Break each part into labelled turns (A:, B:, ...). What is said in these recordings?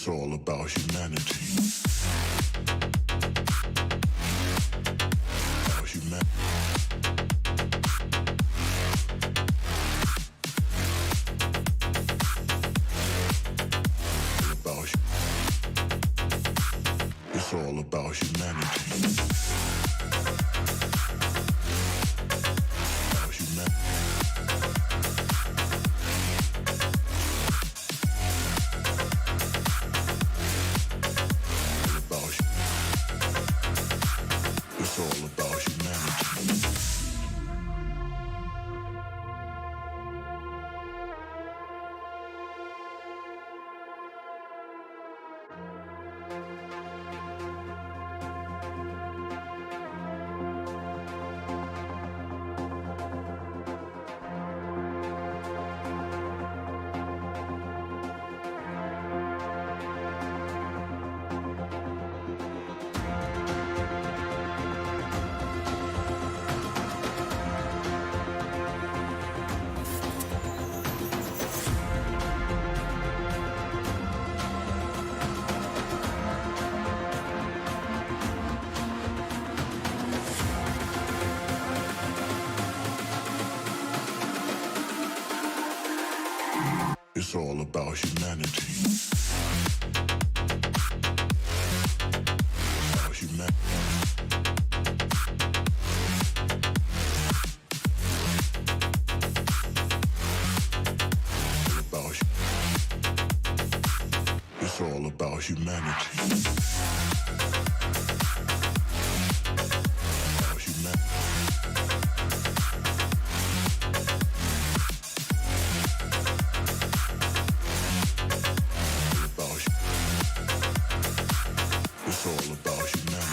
A: It's all about humanity. About humanity. It's all about humanity. About humanity. It's all about humanity. It's all about humanity. About humanity. It's all about humanity. About humanity. It's all about humanity.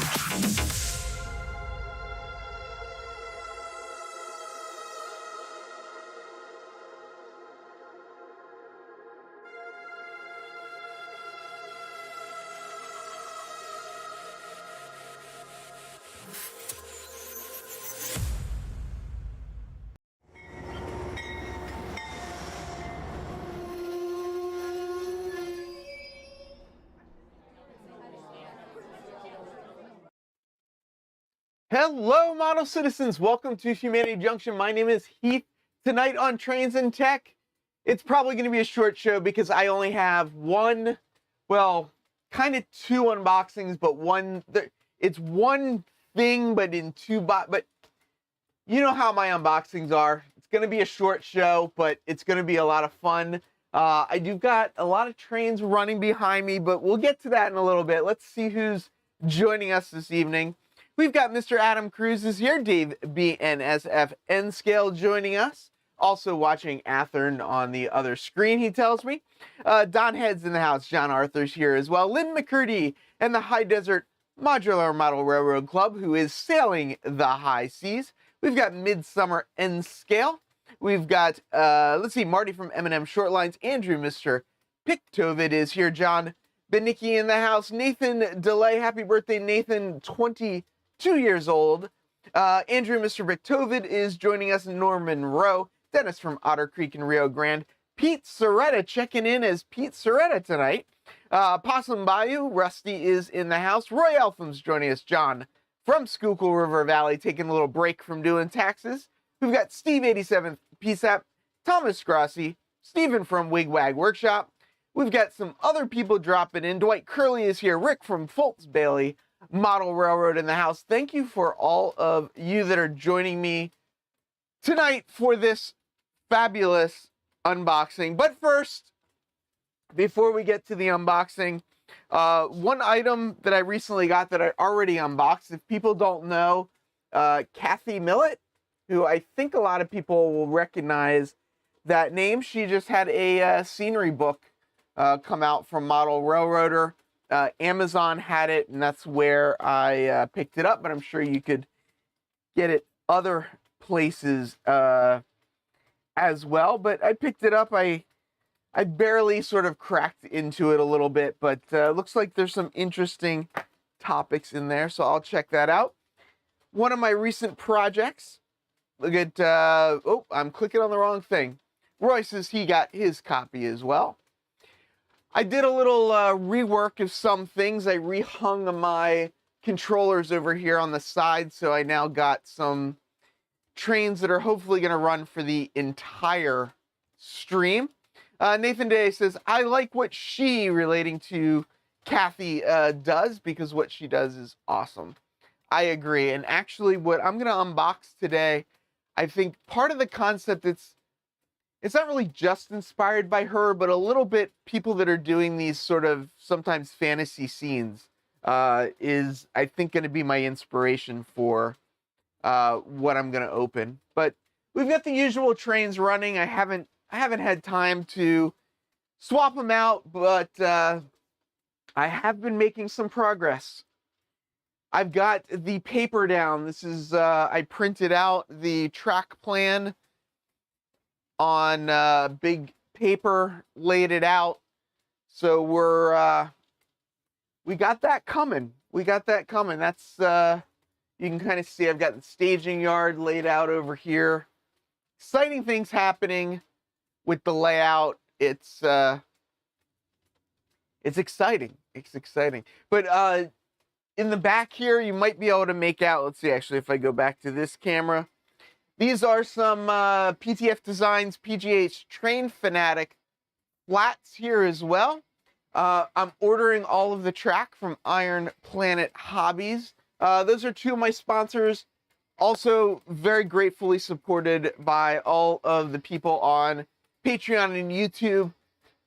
B: Hello, model citizens. Welcome to Humanity Junction. My name is Heath. Tonight on Trains and Tech, it's probably going to be a short show because I only have one, well, kind of two unboxings, but one. It's one thing, but in two. But you know how my unboxings are. It's going to be a short show, but it's going to be a lot of fun. I do got a lot of trains running behind me, but we'll get to that in a little bit. Let's see who's joining us this evening. We've got Mr. Adam Cruz is here, Dave BNSF N Scale joining us. Also watching Athern on the other screen, he tells me. Don Head's in the house. John Arthur's here as well. Lynn McCurdy and the High Desert Modular Model Railroad Club, who is sailing the high seas. We've got Midsummer N Scale. We've got, let's see, Marty from M&M Short Lines. Andrew, Mr. Pictovid is here. John Benicki in the house. Nathan DeLay. Happy birthday, Nathan. 22 years old. Andrew, Mr. Victovid is joining us. Norman Rowe. Dennis from Otter Creek and Rio Grande. Pete Soretta checking in as Pete Soretta tonight. Possum Bayou. Rusty is in the house. Roy Eltham's joining us. John from Schuylkill River Valley taking a little break from doing taxes. We've got Steve 87th PSAP. Thomas Grossi. Stephen from Wigwag Workshop. We've got some other people dropping in. Dwight Curley is here. Rick from Fultz Bailey Model Railroad in the house. Thank you for all of you that are joining me tonight for this fabulous unboxing. But first, before we get to the unboxing, one item that I recently got that I already unboxed. If people don't know, Kathy Millett, who I think a lot of people will recognize that name, she just had a scenery book come out from Model Railroader. Amazon had it, and that's where I picked it up, but I'm sure you could get it other places as well. But I picked it up. I barely sort of cracked into it a little bit, but looks like there's some interesting topics in there, so I'll check that out. One of my recent projects, look at, oh, I'm clicking on the wrong thing. Roy says he got his copy as well. I did a little rework of some things. I rehung my controllers over here on the side, so I now got some trains that are hopefully going to run for the entire stream. Nathan Day says, I like what she, relating to Kathy, does, because what she does is awesome. I agree. And actually, what I'm going to unbox today, I think part of the concept, it's not really just inspired by her, but a little bit people that are doing these sort of sometimes fantasy scenes is, I think, going to be my inspiration for what I'm going to open. But we've got the usual trains running. I haven't had time to swap them out, but I have been making some progress. I've got the paper down. This is, I printed out the track plan on big paper, laid it out. So we got that coming. We got that coming. That's, you can kind of see I've got the staging yard laid out over here. Exciting things happening with the layout. It's exciting. It's exciting. But in the back here, you might be able to make out, let's see, actually, if I go back to this camera, these are some PTF Designs PGH Train Fanatic flats here as well. I'm ordering all of the track from Iron Planet Hobbies. Those are two of my sponsors. Also, very gratefully supported by all of the people on Patreon and YouTube.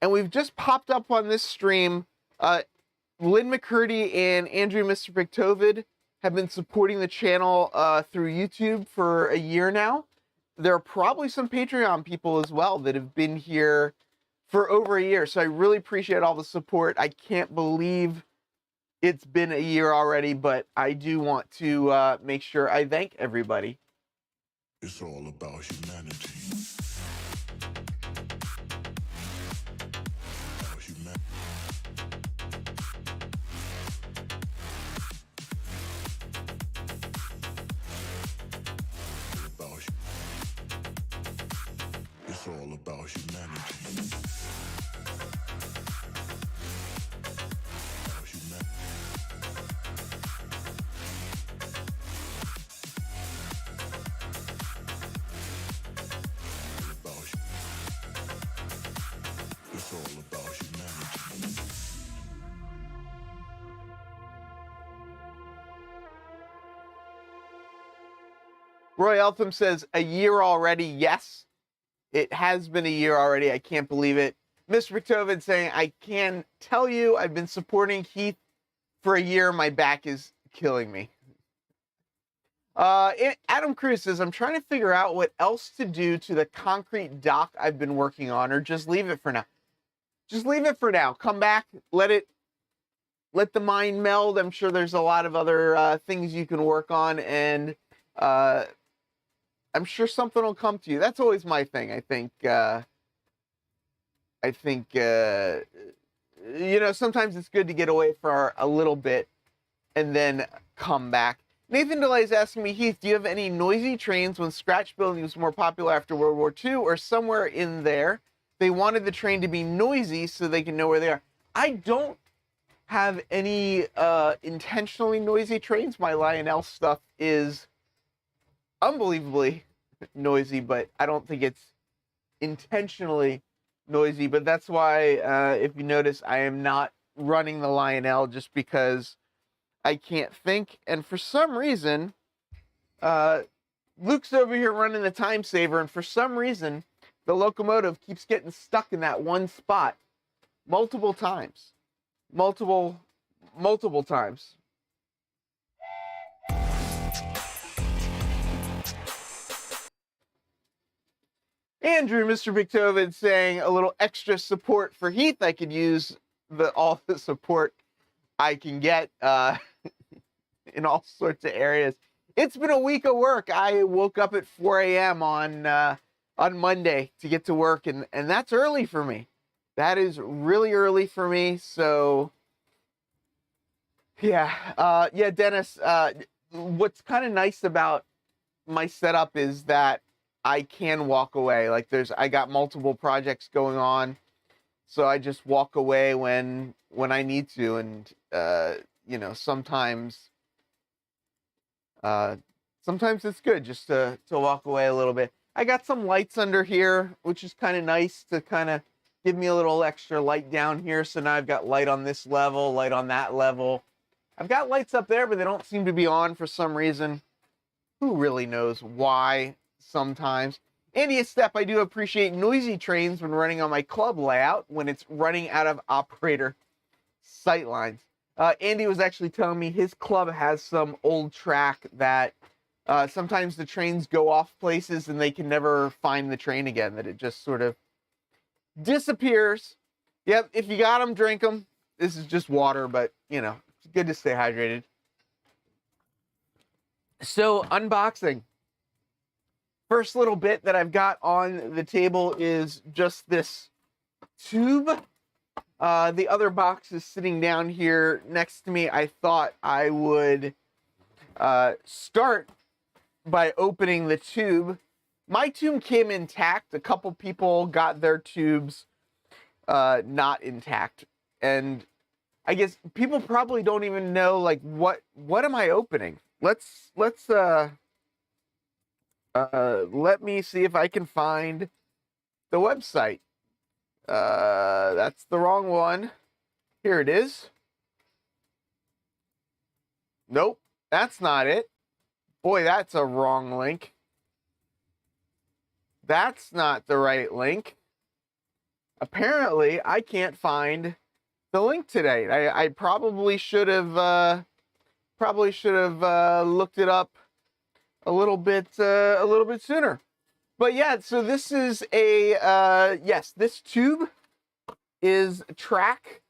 B: And we've just popped up on this stream. Lynn McCurdy and Andrew Mr. Pictovid have been supporting the channel through YouTube for a year now. There are probably some Patreon people as well that have been here for over a year. So I really appreciate all the support. I can't believe it's been a year already, but I do want to make sure I thank everybody.
A: It's all about humanity. About humanity. It's all about humanity. About humanity. It's all about humanity.
B: Roy Eltham says, a year already. Yes, it has been a year already. I can't believe it. Mr. Pictovid saying, I can tell you I've been supporting Heath for a year. My back is killing me. Adam Cruz says, I'm trying to figure out what else to do to the concrete dock I've been working on, or just leave it for now. Just leave it for now. Come back, let the mind meld. I'm sure there's a lot of other things you can work on, and I'm sure something will come to you. That's always my thing. I think you know, sometimes it's good to get away for a little bit and then come back. Nathan DeLay is asking me, Heath, do you have any noisy trains when scratch building was more popular after World War II, or somewhere in there they wanted the train to be noisy so they can know where they are? I don't have any intentionally noisy trains. My Lionel stuff is unbelievably noisy, but I don't think it's intentionally noisy. But that's why, if you notice, I am not running the Lionel, just because I can't think. And for some reason, Luke's over here running the time saver, and for some reason, the locomotive keeps getting stuck in that one spot multiple times. Multiple times. Andrew, Mr. Pictovid saying a little extra support for Heath. I could use all the support I can get in all sorts of areas. It's been a week of work. I woke up at 4 a.m. on Monday to get to work, and that's early for me. That is really early for me. So yeah, Dennis, what's kind of nice about my setup is that I can walk away. Like I got multiple projects going on, so I just walk away when I need to, and you know, sometimes it's good just to walk away a little bit. I got some lights under here, which is kind of nice to kind of give me a little extra light down here. So now I've got light on this level, light on that level. I've got lights up there, but they don't seem to be on for some reason. Who really knows why sometimes? Andy, a step, I do appreciate noisy trains when running on my club layout when it's running out of operator sight lines. Andy was actually telling me his club has some old track that sometimes the trains go off places and they can never find the train again, that it just sort of disappears. Yep, if you got them, drink them. This is just water, but, you know, it's good to stay hydrated. So, unboxing. First little bit that I've got on the table is just this tube. The other box is sitting down here next to me. I thought I would start by opening the tube. My tube came intact. A couple people got their tubes not intact. And I guess people probably don't even know, like, what am I opening? Let me see if I can find the website. That's the wrong one. Here it is. Nope, that's not it. Boy, that's a wrong link. That's not the right link. Apparently, I can't find the link today. I probably should have looked it up a little bit sooner. But yeah, so this is a yes, this tube is a track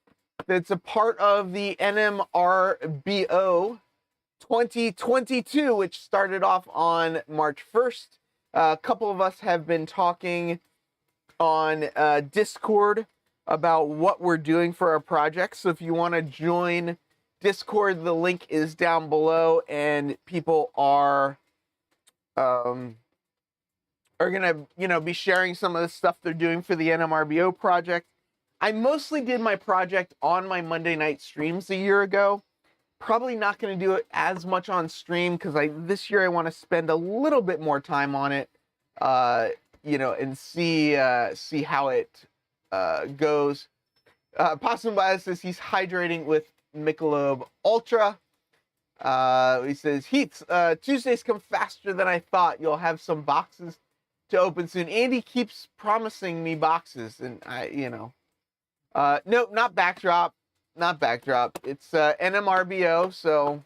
B: that's a part of the NMRBO 2022, which started off on March 1st. A couple of us have been talking on Discord about what we're doing for our project. So if you want to join Discord, the link is down below, and people are gonna, you know, be sharing some of the stuff they're doing for the NMRBO project. I mostly did my project on my Monday night streams a year ago. Probably not going to do it as much on stream because this year I want to spend a little bit more time on it, you know, and see how it goes. Possum Bias says he's hydrating with Michelob Ultra. He says, Heath, Tuesdays come faster than I thought. You'll have some boxes to open soon. Andy keeps promising me boxes, and you know. Nope, not Backdrop. Not Backdrop. It's NMRBO. So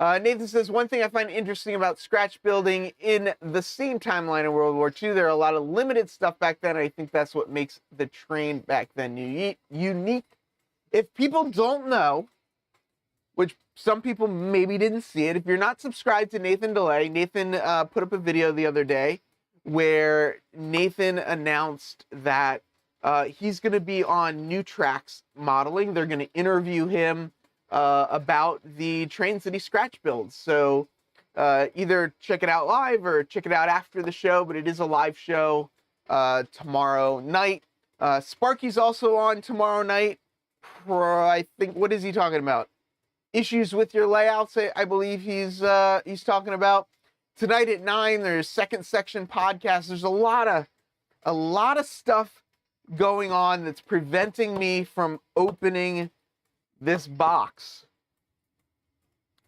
B: Nathan says, one thing I find interesting about scratch building in the same timeline of World War II, there are a lot of limited stuff back then. I think that's what makes the train back then unique. If people don't know, which some people maybe didn't see it, if you're not subscribed to Nathan DeLay, Nathan put up a video the other day where Nathan announced that he's going to be on t-trak modeling. They're going to interview him about the trains that he scratch builds. So either check it out live or check it out after the show, but it is a live show tomorrow night. Sparky's also on tomorrow night. I think, what is he talking about? Issues with your layouts, I believe he's talking about. Tonight at 9, there's Second Section podcast. There's a lot of stuff going on that's preventing me from opening this box.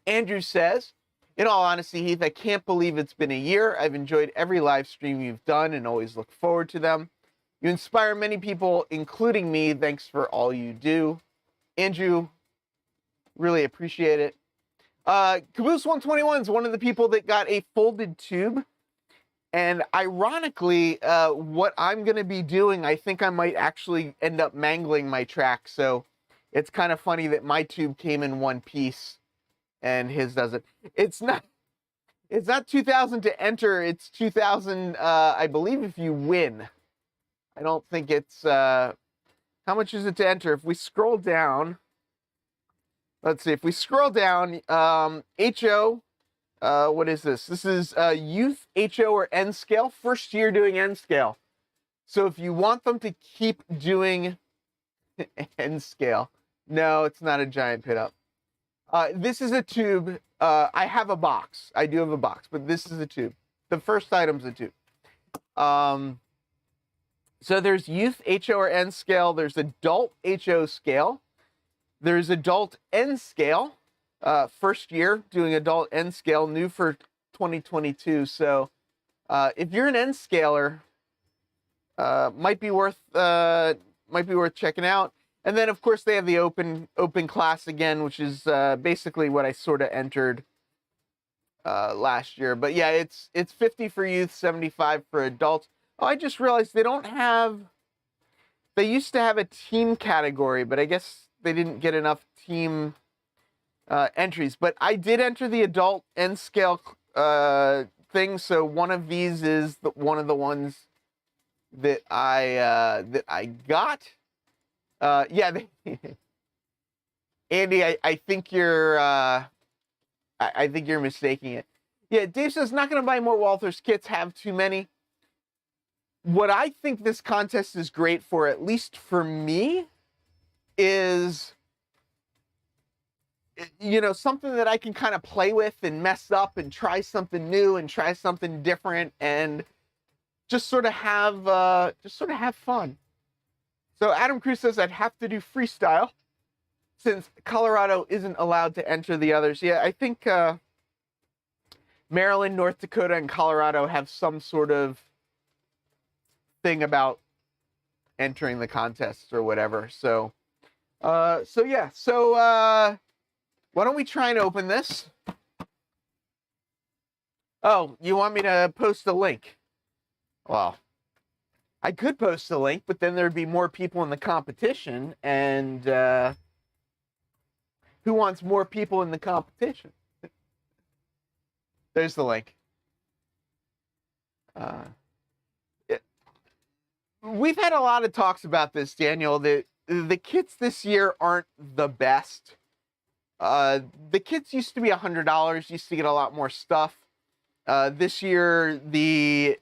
B: Andrew says, in all honesty, Heath, I can't believe it's been a year. I've enjoyed every live stream you've done and always look forward to them. You inspire many people, including me. Thanks for all you do. Andrew, really appreciate it. Caboose 121 is one of the people that got a folded tube. And ironically, what I'm going to be doing, I think I might actually end up mangling my track. So it's kind of funny that my tube came in one piece and his doesn't. It's not 2,000 to enter. It's 2,000, I believe, if you win. I don't think it's, how much is it to enter? If we scroll down, let's see, if we scroll down, HO, what is this? This is youth HO or N scale. First year doing N scale. So if you want them to keep doing end scale, no, it's not a giant pit up. This is a tube. I have a box. I do have a box, but this is a tube. The first item's a tube. So there's youth HO or N scale. There's adult HO scale. There's adult N scale. First year doing adult N scale, new for 2022. So if you're an N scaler, might be worth checking out. And then of course they have the open class again, which is basically what I sort of entered last year. But yeah, it's 50 for youth, 75 for adults. Oh, I just realized they don't have. They used to have a team category, but I guess they didn't get enough team entries. But I did enter the adult N scale thing, so one of these is one of the ones that I got. Yeah, Andy, I think you're I think you're mistaking it. Yeah, Dave says not going to buy more Walthers kits. Have too many. What I think this contest is great for, at least for me, is, you know, something that I can kind of play with and mess up and try something new and try something different and just sort of have fun. So Adam Cruz says I'd have to do freestyle since Colorado isn't allowed to enter the others. Yeah, I think Maryland, North Dakota, and Colorado have some sort of thing about entering the contests or whatever. So why don't we try and open this? Oh, you want me to post a link? Well, I could post a link, but then there'd be more people in the competition, and who wants more people in the competition? There's the link. We've had a lot of talks about this, Daniel. The kits this year aren't the best. The kits used to be $100. Used to get a lot more stuff. This year, the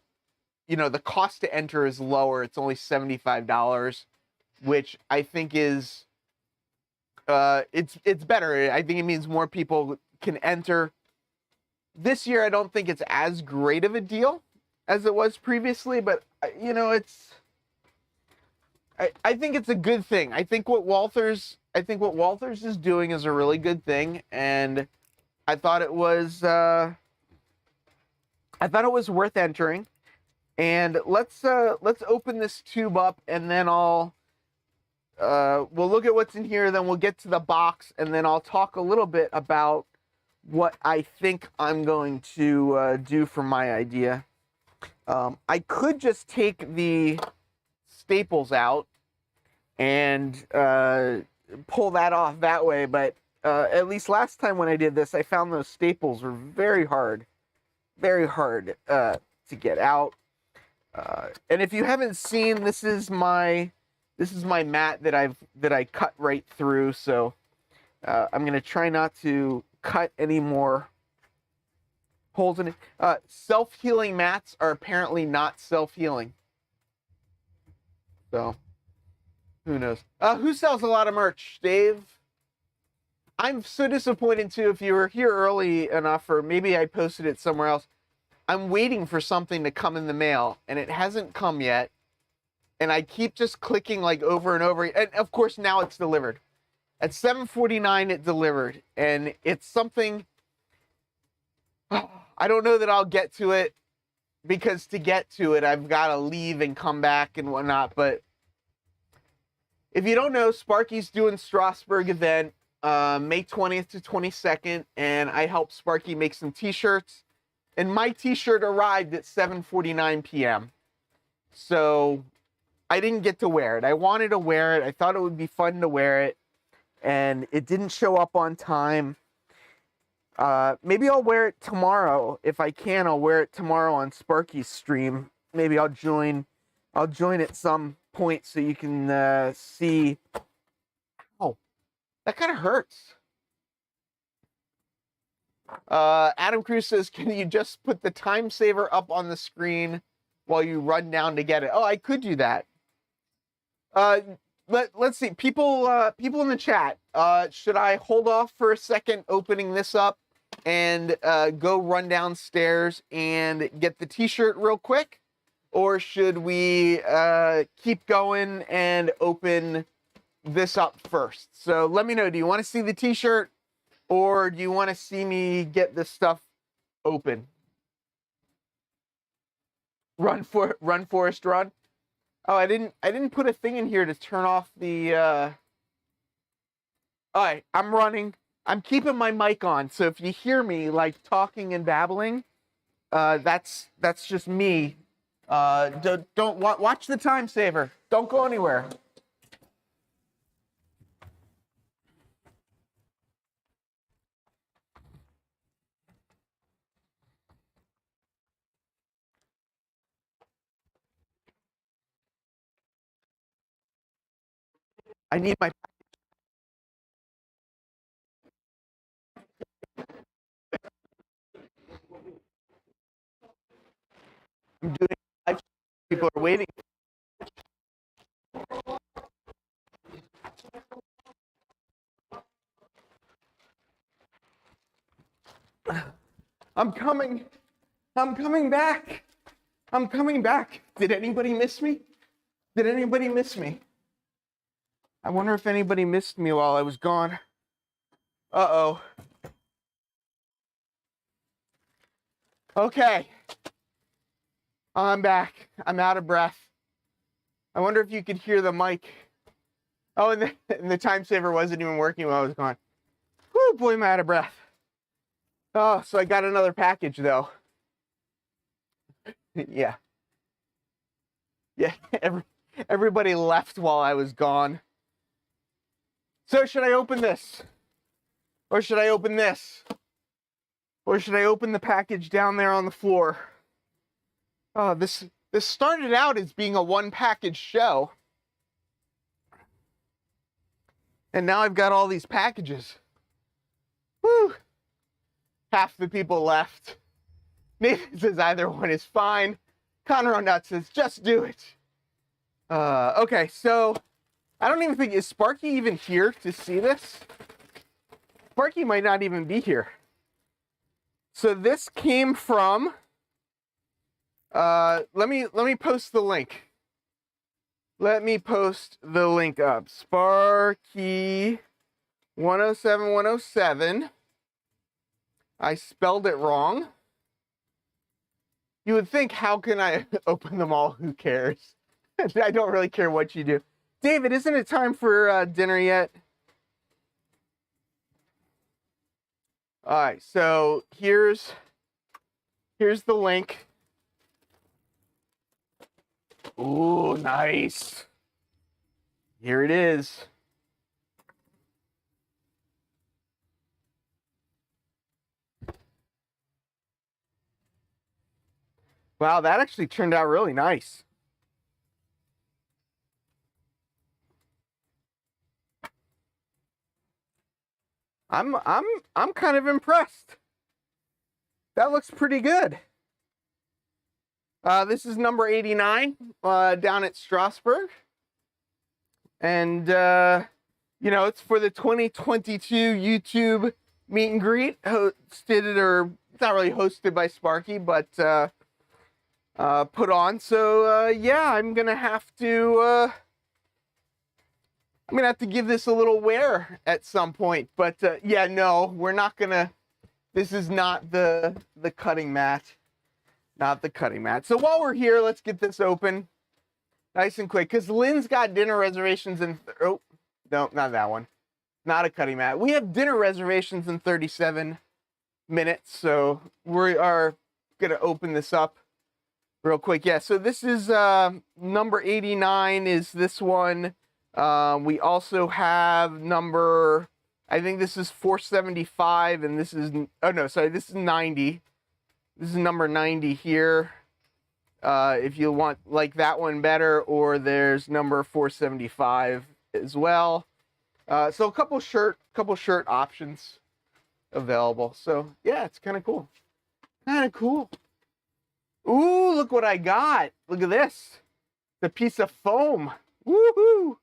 B: cost to enter is lower. It's only $75, which I think is it's better. I think it means more people can enter. This year, I don't think it's as great of a deal as it was previously, but you know, I think it's a good thing. I think what Walthers is doing is a really good thing, and I thought it was worth entering. And let's open this tube up, and then we'll look at what's in here. Then we'll get to the box, and then I'll talk a little bit about what I think I'm going to do for my idea. I could just take the staples out and pull that off that way, but at least last time when I did this, I found those staples were very hard to get out. And if you haven't seen, this is my mat that I cut right through. So I'm gonna try not to cut any more holes in it. Self-healing mats are apparently not self-healing. So who knows? Who sells a lot of merch? Dave? I'm so disappointed too. If you were here early enough, or maybe I posted it somewhere else, I'm waiting for something to come in the mail, and it hasn't come yet. And I keep just clicking like over and over. And of course, now it's delivered. At 7:49, it delivered. And it's something, I don't know that I'll get to it, because to get to it, I've got to leave and come back and whatnot. But if you don't know, Sparky's doing Strasbourg event May 20th to 22nd. And I helped Sparky make some t-shirts. And my t-shirt arrived at 7:49 p.m. So I didn't get to wear it. I wanted to wear it. I thought it would be fun to wear it. And it didn't show up on time. Maybe I'll wear it tomorrow. If I can, I'll wear it tomorrow on Sparky's stream. Maybe I'll join at some point so you can see. Oh, that kind of hurts. Adam Cruz says, can you just put the time saver up on the screen while you run down to get it. Oh, I could do that. Let's see. People in the chat. Should I hold off for a second opening this up and go run downstairs and get the t-shirt real quick? Or should we keep going and open this up first? So let me know. Do you want to see the t-shirt or do you want to see me get this stuff open? Run, Forest, run. Oh, I didn't put a thing in here to turn off the all right, I'm running. I'm keeping my mic on, so if you hear me like talking and babbling, that's just me. Don't watch the time saver. Don't go anywhere. I need my. I'm doing live. People are waiting. I'm coming. I'm coming back. I'm coming back. Did anybody miss me? Did anybody miss me? I wonder if anybody missed me while I was gone. Uh-oh. Okay. I'm back. I'm out of breath. I wonder if you could hear the mic. Oh, and the time saver wasn't even working while I was gone. Whew, boy, I'm out of breath. Oh, so I got another package, though. Yeah. Yeah, everybody left while I was gone. So should I open this? Or should I open this? Or should I open the package down there on the floor? Oh, this started out as being a one package show. And now I've got all these packages. Whew. Half the people left. Nathan says either one is fine. Connor O'Nut says just do it. Okay, so I don't even think, is Sparky even here to see this? Sparky might not even be here. So this came from, let me post the link. Let me post the link up. Sparky 107107. I spelled it wrong. You would think, how can I open them all? Who cares? I don't really care what you do. David, isn't it time for dinner yet? All right, so here's the link. Ooh, nice. Here it is. Wow, that actually turned out really nice. I'm kind of impressed. That looks pretty good. This is number 89 down at Strasbourg. And, you know, it's for the 2022 YouTube meet and greet, hosted, or it's not really hosted by Sparky, but put on. So, yeah, I'm going to have to give this a little wear at some point. But, yeah, no, we're not going to. This is not the cutting mat. Not the cutting mat. So while we're here, let's get this open nice and quick. Because Lynn's got dinner reservations in... Oh, no, not that one. Not a cutting mat. We have dinner reservations in 37 minutes. So we are going to open this up real quick. Yeah, so this is number 89 is this one. We also have number... I think this is 475, and this is... Oh, no, sorry, this is 90. This is number 90 here. If you want like that one better, or there's number 475 as well. So a couple shirt options available. So yeah, it's kind of cool. Kind of cool. Ooh, look what I got. Look at this. The piece of foam. Woohoo!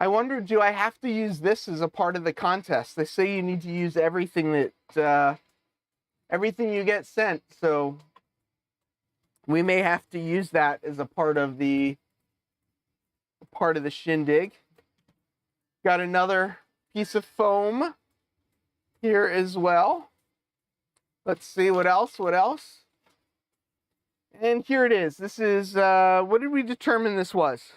B: I wonder, do I have to use this as a part of the contest? They say you need to use everything that, everything you get sent. So we may have to use that as a part of the shindig. Got another piece of foam here as well. Let's see what else. And here it is. This is, what did we determine this was?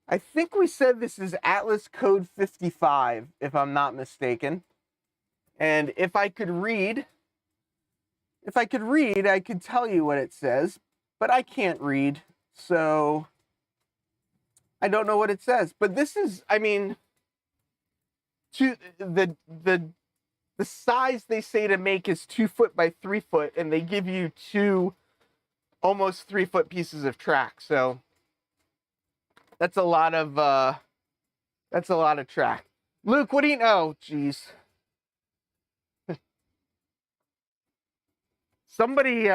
B: I think we said this is Atlas Code 55, if I'm not mistaken. And if I could read, I could tell you what it says, but I can't read, so I don't know what it says. But this is, I mean, the size they say to make is 2 foot by 3 foot, and they give you 2 almost 3 foot pieces of track. So that's a lot of track. Luke, what do you know? Oh, geez. Somebody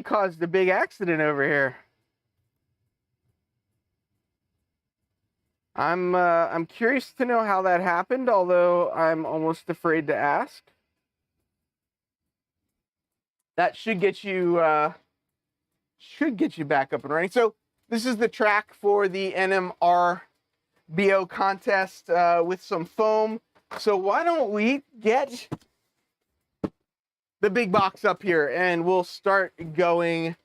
B: caused a big accident over here. I'm curious to know how that happened, although I'm almost afraid to ask. That should get you back up and running. So this is the track for the NMRBO contest with some foam. So why don't we get the big box up here and we'll start going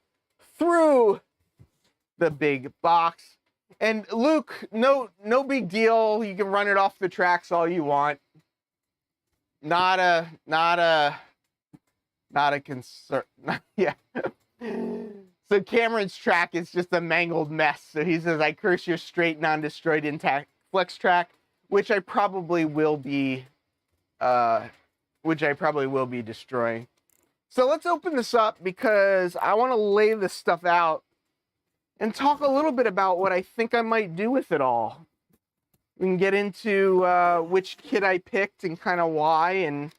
B: through the big box. And Luke, no big deal. You can run it off the tracks all you want. Not a concern. Yeah. So Cameron's track is just a mangled mess. So he says, I curse your straight, non-destroyed, intact flex track, which I probably will be destroying. So let's open this up because I want to lay this stuff out and talk a little bit about what I think I might do with it all. We can get into which kit I picked and kind of why. And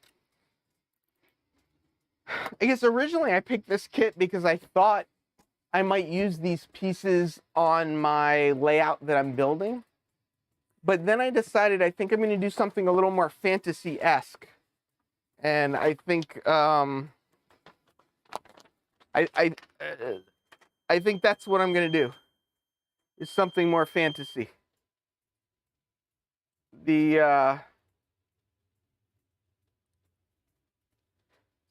B: I guess originally I picked this kit because I thought I might use these pieces on my layout that I'm building. But then I decided I think I'm going to do something a little more fantasy-esque. And I think I think that's what I'm going to do, is something more fantasy.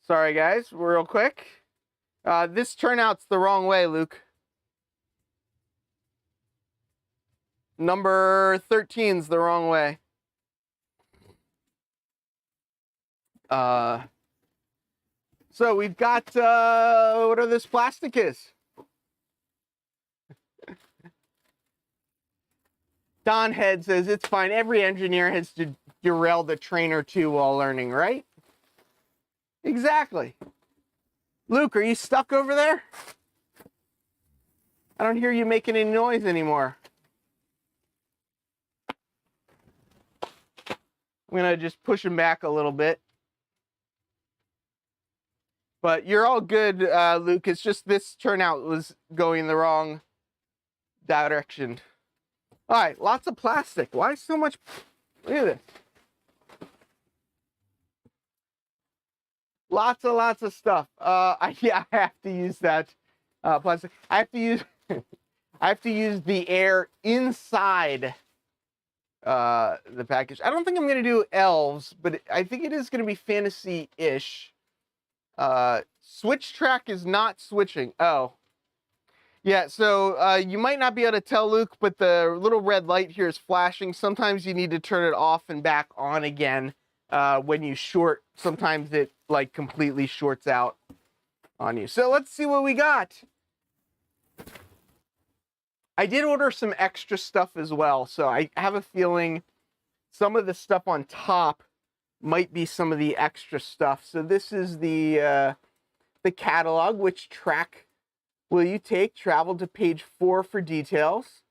B: Sorry guys, real quick. This turnout's the wrong way, Luke. Number 13's the wrong way. So we've got, what this plastic is. Don Head says, it's fine. Every engineer has to derail the train or two while learning, right? Exactly. Luke, are you stuck over there? I don't hear you making any noise anymore. I'm going to just push him back a little bit. But you're all good, Luke. It's just this turnout was going the wrong direction. All right, lots of plastic. Why so much? Look at this. Lots of stuff. Yeah, I have to use that plastic. I have to use the air inside the package. I don't think I'm going to do elves, but I think it is going to be fantasy-ish. Switch track is not switching. Oh. Yeah, so you might not be able to tell, Luke, but the little red light here is flashing. Sometimes you need to turn it off and back on again when you short. Sometimes it, like, completely shorts out on you. So let's see what we got. I did order some extra stuff as well, so I have a feeling some of the stuff on top might be some of the extra stuff. So this is the catalog. Which track will you take? Travel to page 4 for details.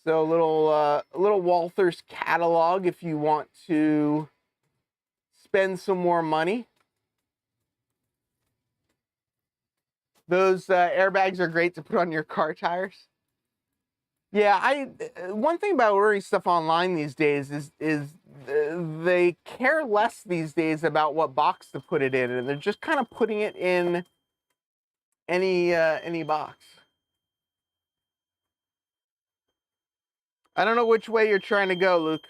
B: So a little Walthers catalog if you want to spend some more money. Those airbags are great to put on your car tires. Yeah, one thing about ordering stuff online these days is they care less these days about what box to put it in, and they're just kind of putting it in any box. I don't know which way you're trying to go, Luke.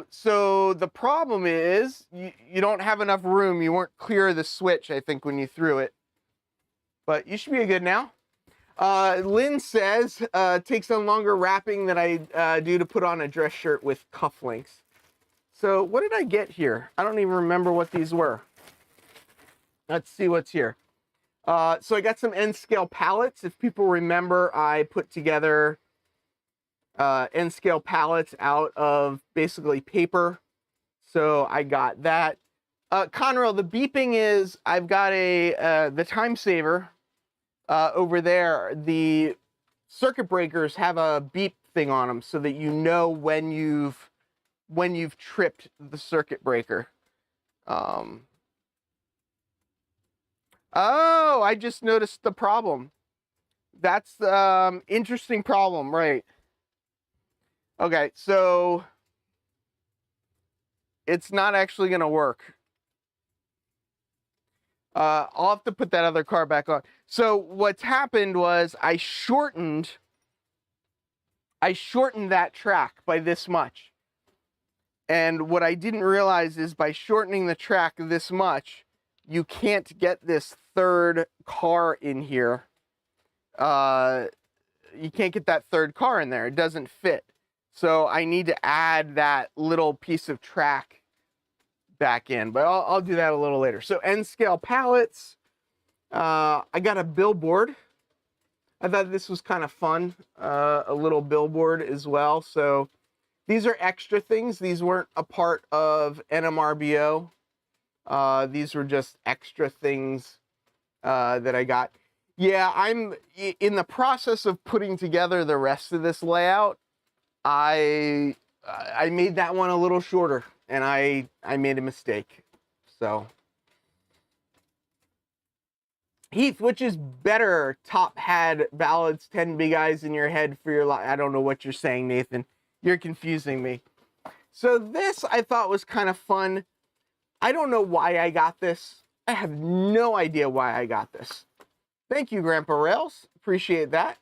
B: So the problem is you don't have enough room. You weren't clear of the switch, I think, when you threw it. But you should be good now. Lynn says, takes on longer wrapping than I do to put on a dress shirt with cufflinks. So what did I get here? I don't even remember what these were. Let's see what's here. So I got some N-scale pallets. If people remember, I put together N-scale pallets out of basically paper. So I got that. Conrail, the beeping is I've got the time saver over there. The circuit breakers have a beep thing on them so that you know when you've tripped the circuit breaker. Oh, I just noticed the problem. That's interesting problem, right? Okay, so it's not actually going to work. I'll have to put that other car back on. So what's happened was I shortened that track by this much. And what I didn't realize is by shortening the track this much, you can't get this third car in here. You can't get that third car in there. It doesn't fit. So I need to add that little piece of track back in, but I'll do that a little later. So N-scale pallets. I got a billboard. I thought this was kind of fun. A little billboard as well. So these are extra things. These weren't a part of NMRBO. These were just extra things that I got. Yeah, I'm in the process of putting together the rest of this layout. I made that one a little shorter, and I made a mistake. So, Heath, which is better? Top had ballads, 10 big eyes in your head for your life. I don't know what you're saying, Nathan. You're confusing me. So this I thought was kind of fun. I don't know why I got this. I have no idea why I got this. Thank you, Grandpa Rails. Appreciate that.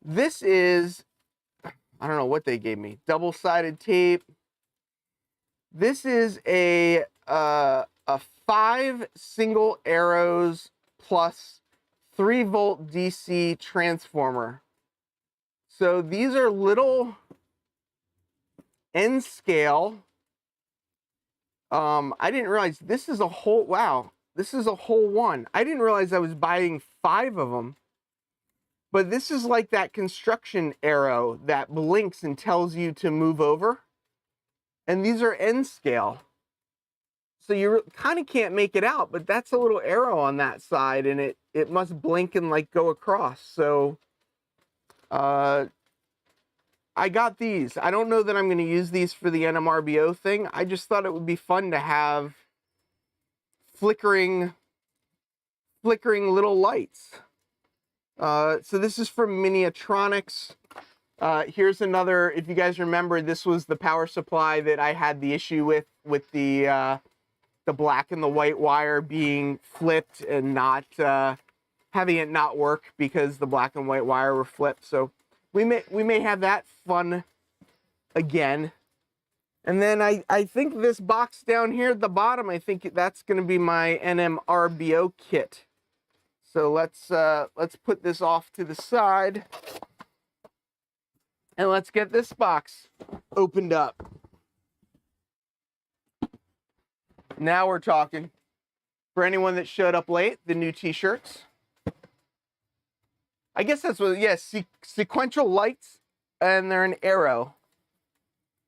B: This is, I don't know what they gave me. Double-sided tape. This is a 5 single arrows plus 3-volt DC transformer. So these are little N-scale. I didn't realize this is a whole, wow, this is a whole one. I didn't realize I was buying 5 of them. But this is like that construction arrow that blinks and tells you to move over. And these are N-scale. So you kind of can't make it out, but that's a little arrow on that side, and it must blink and like go across. So I got these. I don't know that I'm going to use these for the NMRBO thing. I just thought it would be fun to have flickering little lights. So this is from Miniatronics. Here's another, if you guys remember, this was the power supply that I had the issue with the black and the white wire being flipped and not having it not work because the black and white wire were flipped. So we may have that fun again. And then I think this box down here at the bottom, I think that's going to be my NMRBO kit. So let's put this off to the side. And let's get this box opened up. Now we're talking. For anyone that showed up late, the new t-shirts. I guess that's what, yes, sequential lights, and they're an arrow.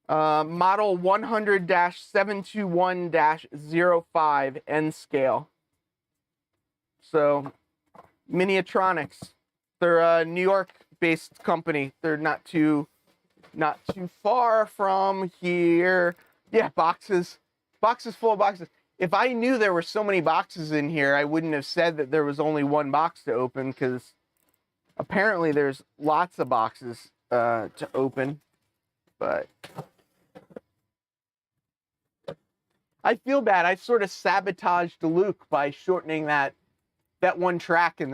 B: Model 100-721-05 N-scale. So, Miniatronics. They're a New York-based company. They're not too not too far from here. Yeah, boxes full of boxes. If I knew there were so many boxes in here, I wouldn't have said that there was only one box to open, because apparently there's lots of boxes to open. But I feel bad. I sort of sabotaged Luke by shortening that one track and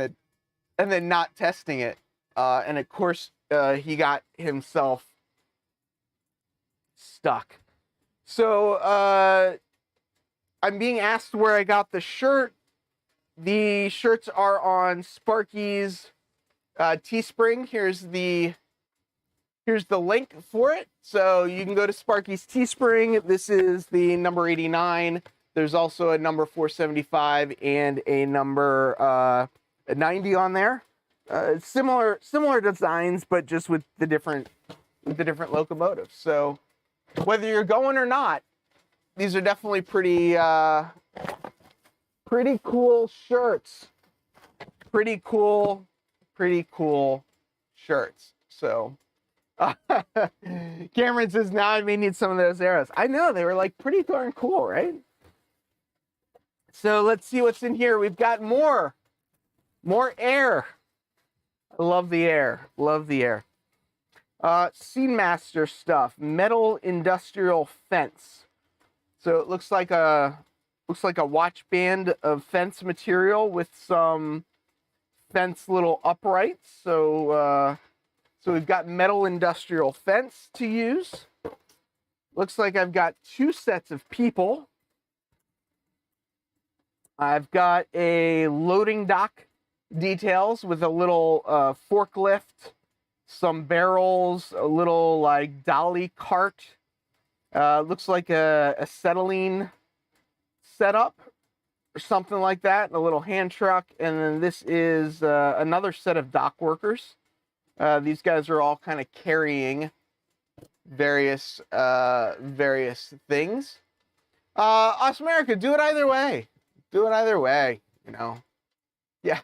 B: then not testing it. And of course, he got himself stuck. So I'm being asked where I got the shirt. The shirts are on Sparky's Teespring. Here's the link for it. So you can go to Sparky's Teespring. This is the number 89. There's also a number 475 and a number 90 on there. Similar designs, but just with the different locomotives. So whether you're going or not, these are definitely pretty cool shirts. Pretty cool shirts. So Cameron says, now I may need some of those arrows. I know, they were like pretty darn cool, right? So let's see what's in here. We've got more air. I love the air. Love the air. Scene Master stuff. Metal industrial fence. So it looks like a watch band of fence material with some fence little uprights. So we've got metal industrial fence to use. Looks like I've got 2 sets of people. I've got a loading dock details with a little forklift, some barrels, a little like dolly cart. Looks like a acetylene setup or something like that, and a little hand truck. And then this is another set of dock workers. These guys are all kind of carrying various things. Us America, do it either way. Do it either way, you know. Yeah,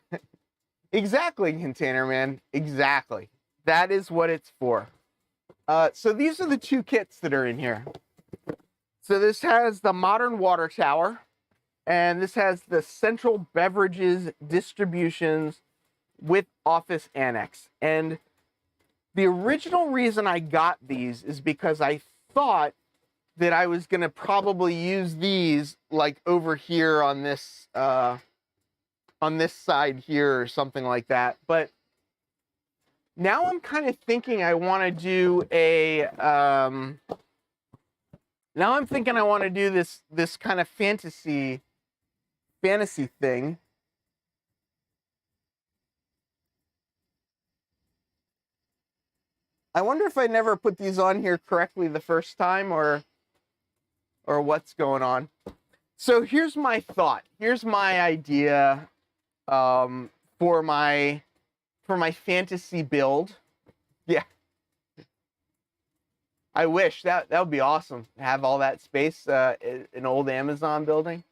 B: exactly, Container Man. Exactly. That is what it's for. So these are the 2 kits that are in here. So this has the modern water tower, and this has the central beverages distributions with office annex. And the original reason I got these is because I thought that I was going to probably use these like over here on this side here or something like that. But now I'm kind of thinking I want to do a now I'm thinking I want to do this kind of fantasy thing. I wonder if I never put these on here correctly the first time, or what's going on. So here's my thought. Here's my idea for my fantasy build. Yeah. I wish that would be awesome to have all that space in an old Amazon building.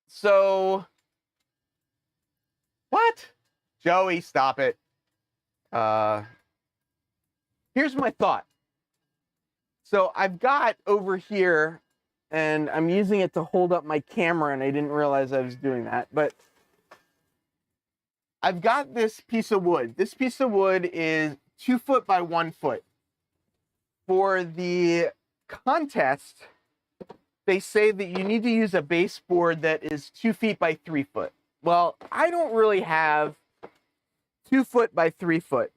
B: So what? Joey, stop it. Here's my thought. So I've got over here, and I'm using it to hold up my camera, and I didn't realize I was doing that, but I've got this piece of wood. This piece of wood is 2 foot by 1 foot. For the contest, they say that you need to use a baseboard that is 2 feet by 3 foot. Well, I don't really have 2 foot by 3 foot.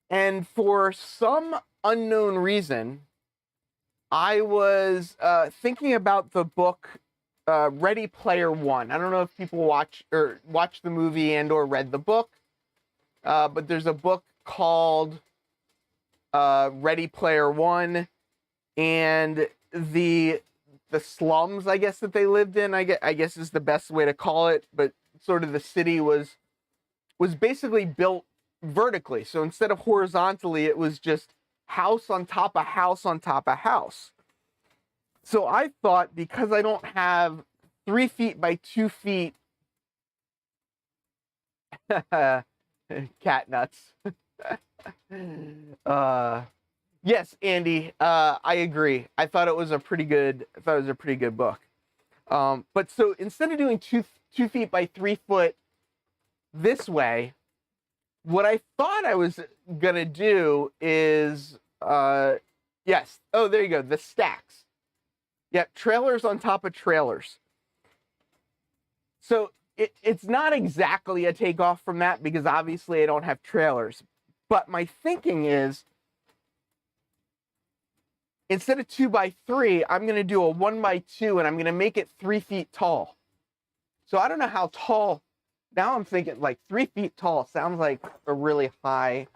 B: And for some unknown reason, I was thinking about the book Ready Player One. I don't know if people watched the movie and or read the book, but there's a book called Ready Player One, and the slums, I guess, that they lived in, I guess is the best way to call it, but sort of the city was basically built vertically. So instead of horizontally, it was just house on top of house on top of house. So I thought, because I don't have 3 feet by 2 feet cat nuts. Yes, Andy, I agree. I thought it was a pretty good. I thought it was a pretty good book. But so instead of doing 2 feet by 3 foot this way, what I thought I was gonna do is, yes. Oh, there you go. The stacks. Yeah, trailers on top of trailers. So it's not exactly a takeoff from that because obviously I don't have trailers. But my thinking is, instead of 2 by 3, I'm going to do a 1 by 2 and I'm going to make it 3 feet tall. So I don't know how tall. Now I'm thinking like 3 feet tall sounds like a really high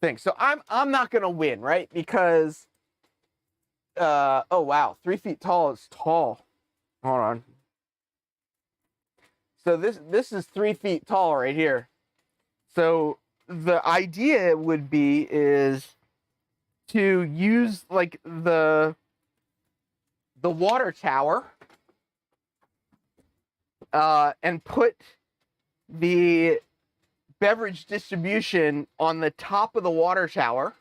B: thing. So I'm not going to win, right? Because, oh wow, 3 feet tall is tall. Hold on. So this is 3 feet tall right here. So the idea would be is to use like the water tower and put the beverage distribution on the top of the water tower,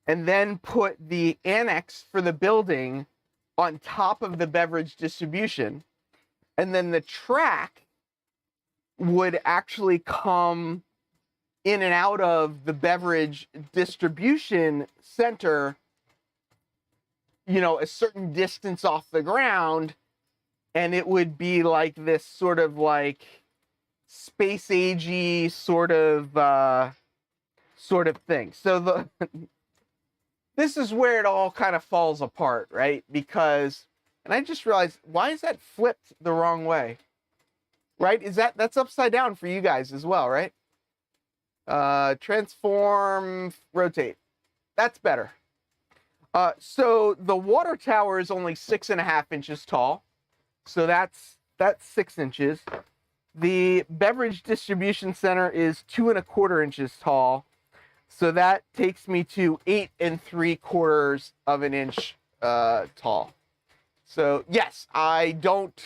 B: and then put the annex for the building on top of the beverage distribution. And then the track would actually come in and out of the beverage distribution center, you know, a certain distance off the ground, and it would be like this sort of like space agey sort of thing. So this is where it all kind of falls apart, right? Because, and I just realized, why is that flipped the wrong way? Right? That's upside down for you guys as well, right? Transform, rotate. That's better. So the water tower is only 6.5 inches tall. So that's 6 inches. The beverage distribution center is 2.25 inches tall. So that takes me to 8 3/4 of an inch tall. So yes, I don't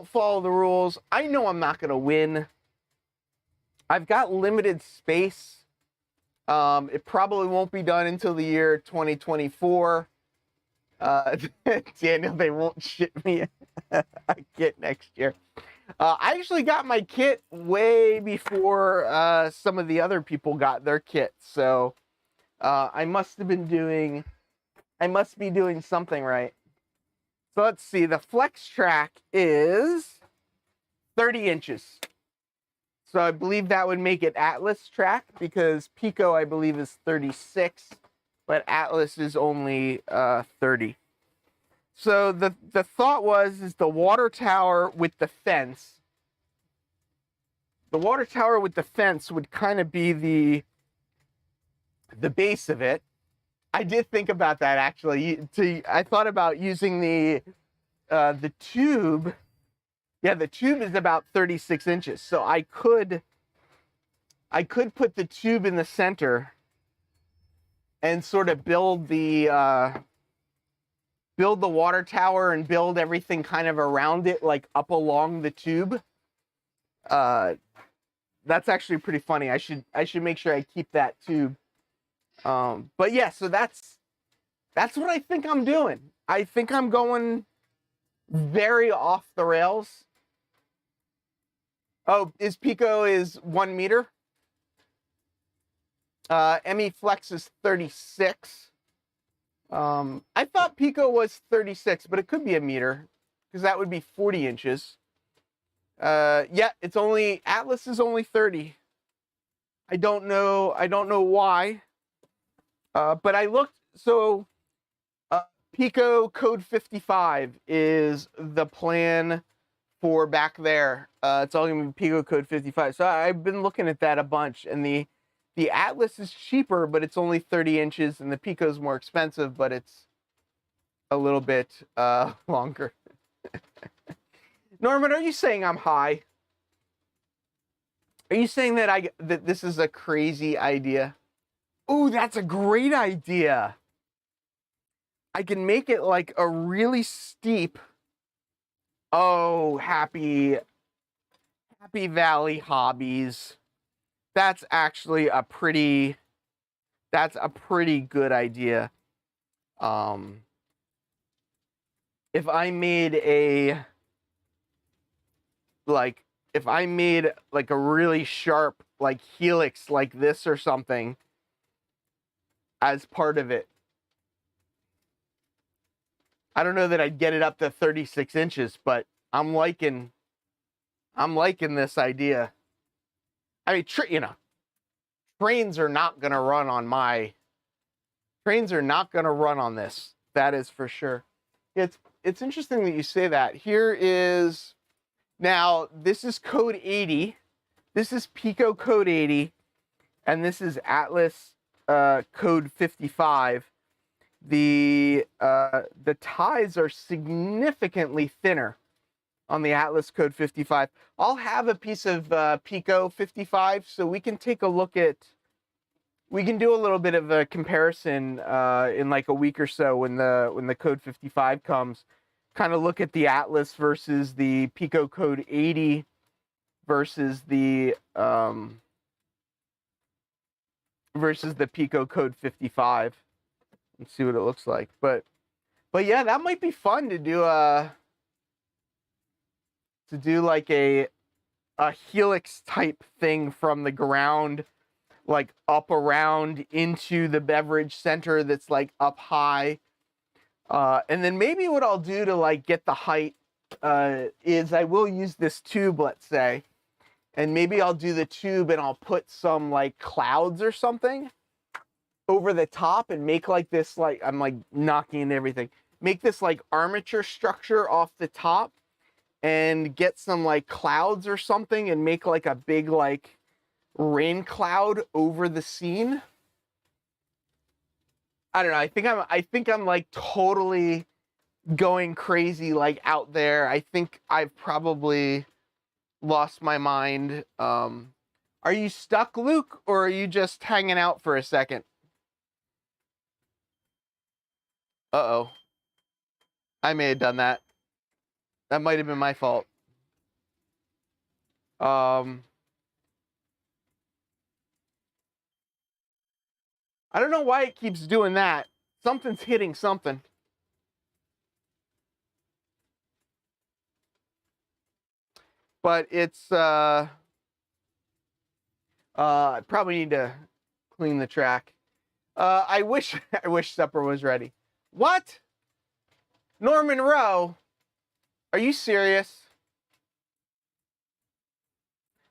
B: follow the rules. I know I'm not going to win. I've got limited space. It probably won't be done until the year 2024. Daniel, they won't ship me a kit next year. I actually got my kit way before some of the other people got their kit. So I must be doing something right. So let's see, the flex track is 30 inches. So I believe that would make it Atlas track, because Pico, I believe, is 36, but Atlas is only 30. So the thought is the water tower with the fence. The water tower with the fence would kind of be the base of it. I did think about that, actually. I thought about using the tube. Yeah, the tube is about 36 inches. So I could put the tube in the center and sort of build the water tower and build everything kind of around it, like up along the tube. That's actually pretty funny. I should make sure I keep that tube. But yeah, so that's what I think I'm doing. I think I'm going very off the rails. Oh, Pico is 1 meter. ME Flex is 36. I thought Pico was 36, but it could be a meter, because that would be 40 inches. Yeah, Atlas is only 30. I don't know why. But I looked, so Pico code 55 is the plan for back there. It's all gonna be Pico code 55. So I've been looking at that a bunch, and the Atlas is cheaper, but it's only 30 inches, and the Pico is more expensive, but it's a little bit longer. Norman, are you saying I'm high? Are you saying that this is a crazy idea? Ooh, that's a great idea. I can make it like a really steep. Oh, happy Valley hobbies. that's actually a pretty good idea. If I made like a really sharp like helix like this or something as part of it, I don't know that I'd get it up to 36 inches, but I'm liking this idea. I mean, trains are not gonna run on this. That is for sure. It's interesting that you say that. Here is, now this is code 80. This is Pico code 80, and this is Atlas code 55. The ties are significantly thinner on the Atlas code 55. I'll have a piece of Pico 55, so we can take a look at, we can do a little bit of a comparison in like a week or so when the code 55 comes. Kind of look at the Atlas versus the Pico code 80 versus the Pico code 55 and see what it looks like. But yeah, that might be fun to do like a helix type thing from the ground, like up around into the beverage center that's like up high. And then maybe what I'll do to like get the height is I will use this tube, let's say, and maybe I'll do the tube and I'll put some like clouds or something over the top and make like this, like, I'm like knocking into everything, make this like armature structure off the top and get some like clouds or something and make like a big like rain cloud over the scene. I don't know. I think I'm like totally going crazy like out there. I think I've probably lost my mind. Are you stuck, Luke, or are you just hanging out for a second? Uh-oh. I may have done that. That might have been my fault. I don't know why it keeps doing that. Something's hitting something. But it's I probably need to clean the track. I wish supper was ready. What? NMRBO? Are you serious?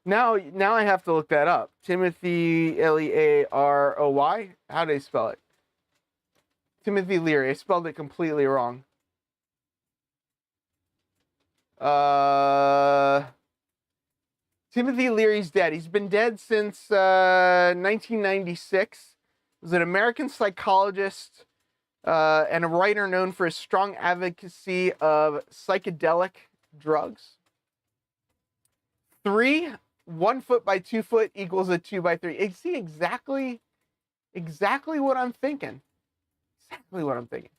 B: Now I have to look that up. Timothy Learoy. How do they spell it? Timothy Leary. I spelled it completely wrong. Timothy Leary's dead. He's been dead since 1996. He was an American psychologist and a writer known for his strong advocacy of psychedelic drugs. 3, 1 foot by 2 foot equals a 2 by 3. See, exactly what I'm thinking. Exactly what I'm thinking.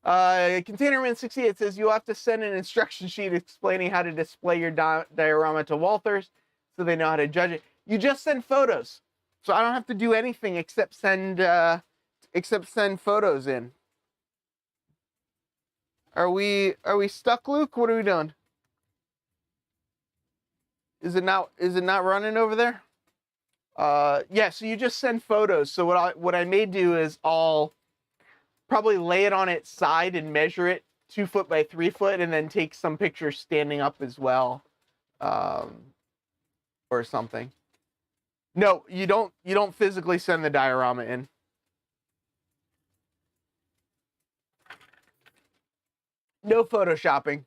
B: Containerman 68 says you'll have to send an instruction sheet explaining how to display your diorama to Walthers so they know how to judge it. You just send photos, so I don't have to do anything except send photos in. Are we stuck, Luke? What are we doing? Is it not running over there? Yeah, so you just send photos. So what I may do is I'll probably lay it on its side and measure it 2 foot by 3 foot and then take some pictures standing up as well. Or something. No, you don't physically send the diorama in. No photoshopping.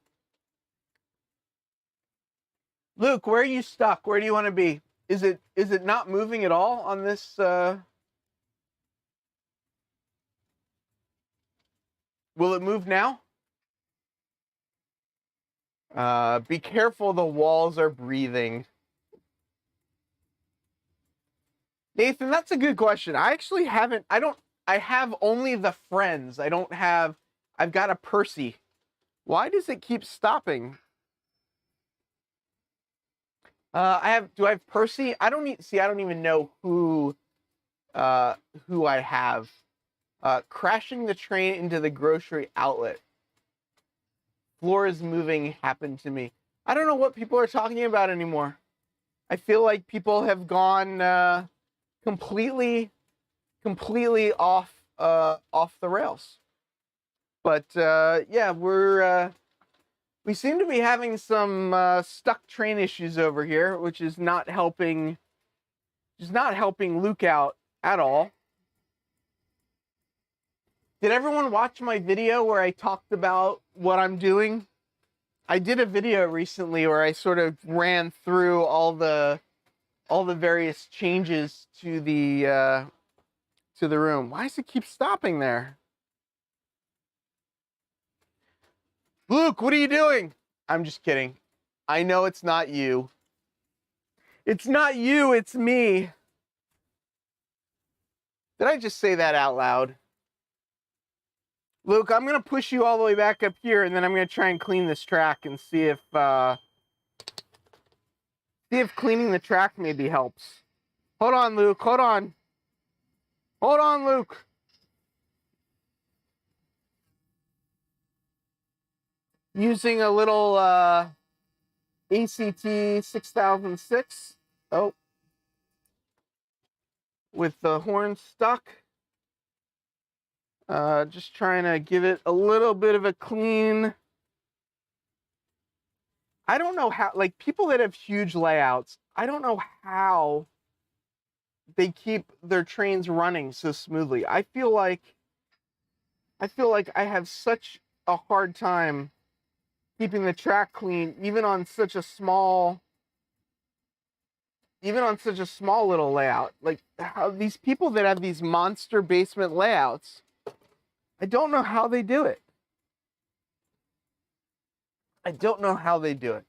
B: Luke, where are you stuck? Where do you want to be? Is it not moving at all on this? Will it move now? Be careful, the walls are breathing. Nathan, that's a good question. I actually haven't, I have only the friends. I've got a Percy. Why does it keep stopping? Do I have Percy? I don't even know who I have. Crashing the train into the grocery outlet. Floor is moving happened to me. I don't know what people are talking about anymore. I feel like people have gone completely off the rails. But yeah, we seem to be having some stuck train issues over here, which is not helping Luke out at all. Did everyone watch my video where I talked about what I'm doing? I did a video recently where I sort of ran through all the various changes to the room. Why does it keep stopping there? Luke, what are you doing? I'm just kidding. I know it's not you. It's not you, it's me. Did I just say that out loud? Luke, I'm going to push you all the way back up here, and then I'm going to try and clean this track and see if cleaning the track maybe helps. Hold on, Luke. Hold on. Hold on, Luke. Using a little ACT 6006. Oh. With the horn stuck. Just trying to give it a little bit of a clean. I don't know how, like people that have huge layouts, I don't know how they keep their trains running so smoothly. I feel like I have such a hard time keeping the track clean, even on such a small little layout. Like how these people that have these monster basement layouts, I don't know how they do it. I don't know how they do it.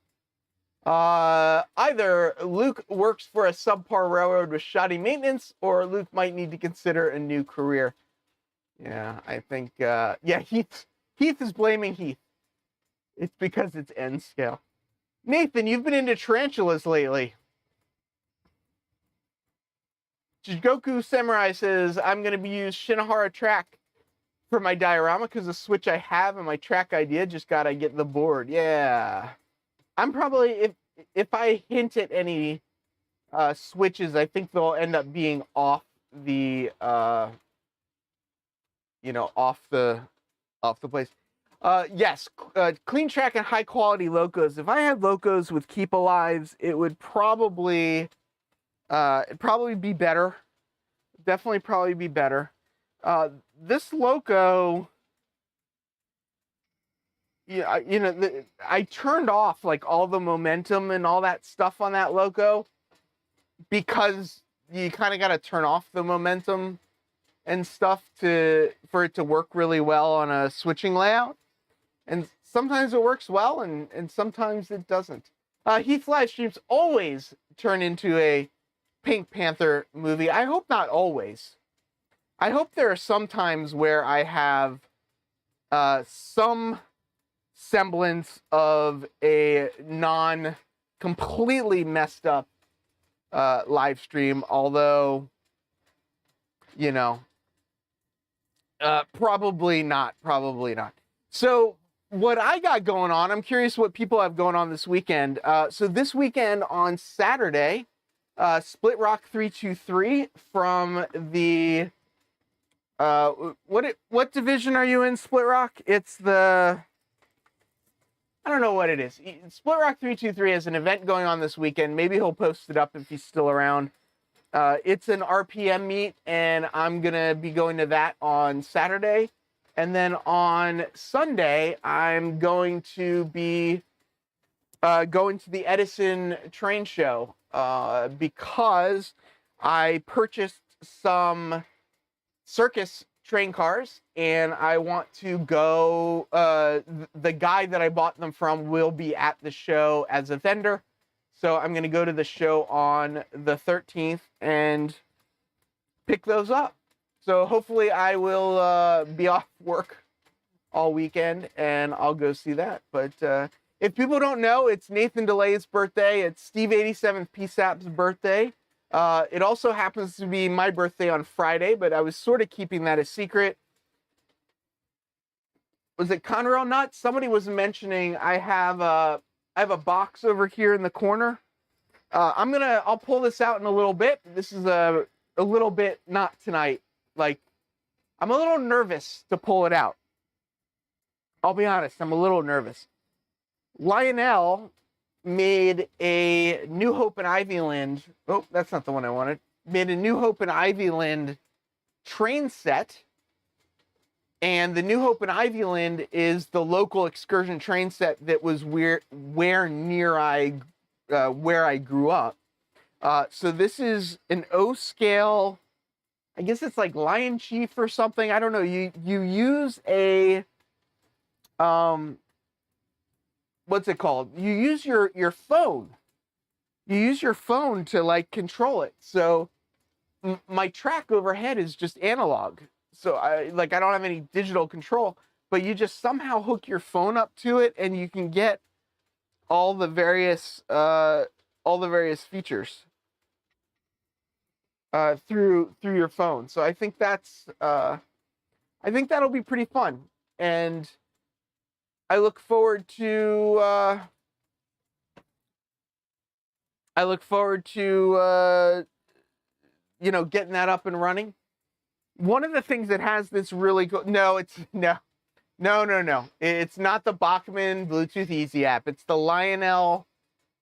B: Either Luke works for a subpar railroad with shoddy maintenance, or Luke might need to consider a new career. Yeah, I think, yeah, Heath is blaming Heath. It's because it's N scale. Nathan, you've been into tarantulas lately. Jigoku Samurai says, I'm going to use Shinohara track for my diorama because the switch I have and my track idea just got to get the board. Yeah. I'm probably, if I hint at any switches, I think they'll end up being off the, off the place. Yes, clean track and high quality locos. If I had locos with keep alives, it would probably, be better. Definitely probably be better. This loco, yeah, I turned off like all the momentum and all that stuff on that loco because you kind of got to turn off the momentum and stuff for it to work really well on a switching layout. And sometimes it works well and sometimes it doesn't. Heath live streams always turn into a Pink Panther movie. I hope not always. I hope there are some times where I have some semblance of a non-completely messed up live stream, although, probably not. So what I got going on, I'm curious what people have going on this weekend. So this weekend on Saturday, Split Rock 323 from the what division are you in, Split Rock? It's the, I don't know what it is. Split Rock 323 has an event going on this weekend. Maybe he'll post it up if he's still around. It's an RPM meet, and I'm gonna be going to that on Saturday. And then on Sunday, I'm going to be going to the Edison train show because I purchased some circus train cars and I want to go. The guy that I bought them from will be at the show as a vendor. So I'm going to go to the show on the 13th and pick those up. So hopefully I will be off work all weekend and I'll go see that. But If people don't know, it's Nathan DeLay's birthday. It's Steve 87th PSAP's birthday. It also happens to be my birthday on Friday, but I was sort of keeping that a secret. Was it Conrail nuts? Somebody was mentioning I have a box over here in the corner. I'll pull this out in a little bit. This is a little bit not tonight. Like, I'm a little nervous to pull it out. I'll be honest, I'm a little nervous. Lionel made a New Hope in Ivyland. Oh, that's not the one I wanted. Made a New Hope in Ivyland train set. And the New Hope in Ivyland is the local excursion train set that was where I grew up. So this is an O scale. I guess it's like Lion Chief or something. I don't know. You use a what's it called? You use your phone. You use your phone to like control it. So my track overhead is just analog. So I don't have any digital control, but you just somehow hook your phone up to it and you can get all the various features through your phone. So I think that'll be pretty fun. And I look forward to getting that up and running. One of the things that has this really good, no. It's not the Bachman Bluetooth Easy app. It's the Lionel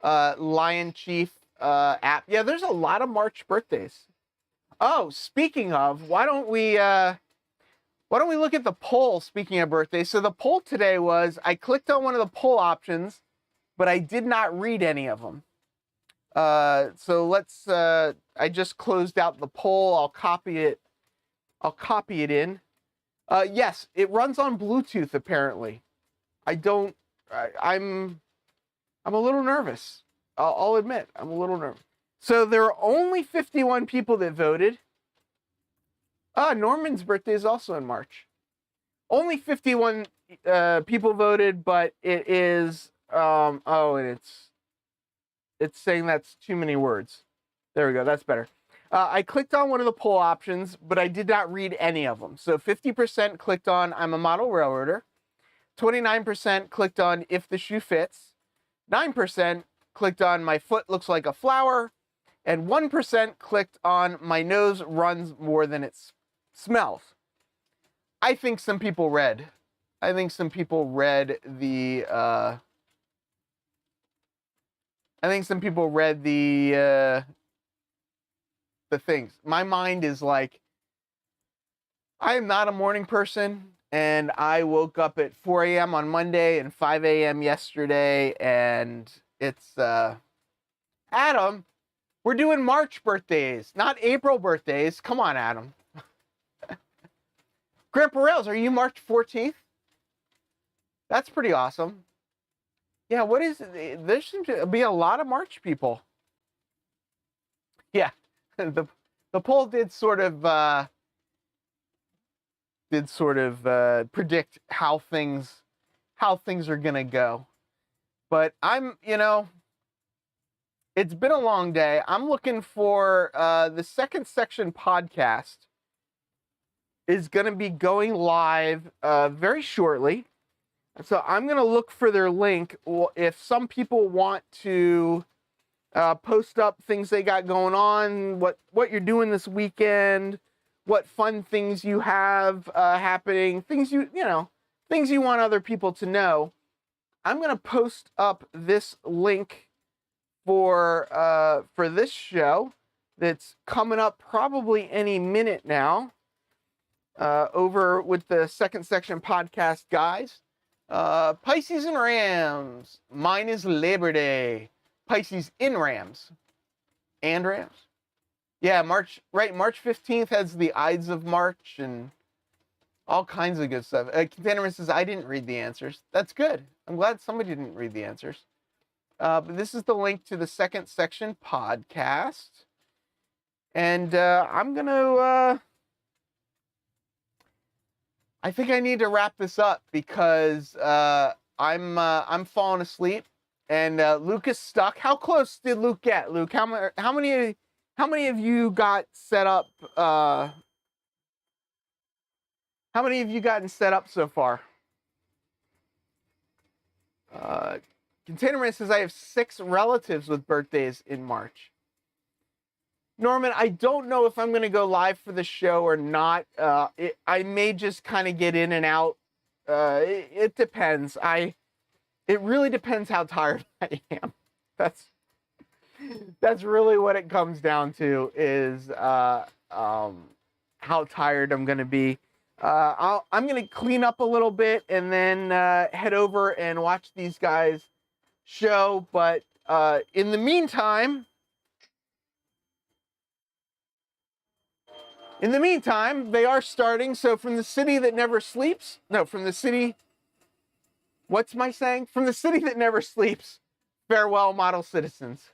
B: Lion Chief app. Yeah, there's a lot of March birthdays. Oh, speaking of, why don't we look at the poll, speaking of birthdays? So the poll today was, I clicked on one of the poll options, but I did not read any of them. So let's, I just closed out the poll. I'll copy it in. Yes, it runs on Bluetooth, apparently. I'm a little nervous. I'll admit, I'm a little nervous. So there are only 51 people that voted. Norman's birthday is also in March. Only 51 people voted, but it is, and it's saying that's too many words. There we go, that's better. I clicked on one of the poll options, but I did not read any of them. So 50% clicked on I'm a model railroader. 29% clicked on if the shoe fits. 9% clicked on my foot looks like a flower. And 1% clicked on my nose runs more than it smells. I think some people read. The things. My mind is like, I am not a morning person, and I woke up at 4 a.m. on Monday and 5 a.m. yesterday, and it's, Adam, we're doing March birthdays, not April birthdays. Come on, Adam. Grandpa Rails, are you March 14th? That's pretty awesome. Yeah, what is it? There seems to be a lot of March people. Yeah. The poll did sort of predict how things are gonna go, but it's been a long day. I'm looking for the second section podcast is gonna be going live very shortly, so I'm gonna look for their link. If some people want to post up things they got going on, what you're doing this weekend, what fun things you have happening, things you want other people to know. I'm gonna post up this link for this show that's coming up probably any minute now. Over with the second section podcast guys. Pisces and Rams. Mine is Labor Day. Pisces in Rams. And Rams. Yeah, March 15th has the Ides of March and all kinds of good stuff. Containerman says, I didn't read the answers. That's good. I'm glad somebody didn't read the answers. But this is the link to the second section podcast. And I'm going to... I think I need to wrap this up because I'm falling asleep, and Luke is stuck. How close did Luke get? Luke, how many of you got set up? How many of you gotten set up so far? Containerman says I have 6 relatives with birthdays in March. Norman, I don't know if I'm going to go live for the show or not. I may just kind of get in and out. It depends. It really depends how tired I am. That's really what it comes down to, is how tired I'm going to be. I'm going to clean up a little bit and then head over and watch these guys show. But in the meantime, they are starting. So from the city that never sleeps, no, from the city, what's my saying? From the city that never sleeps, farewell, model citizens.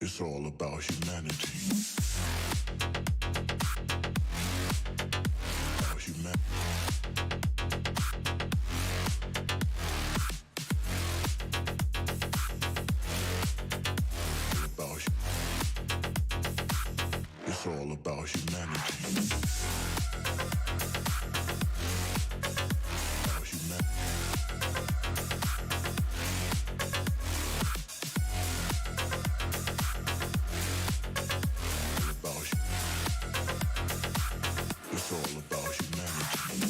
A: It's all about humanity. About humanity. It's all about humanity. About humanity. It's all about humanity.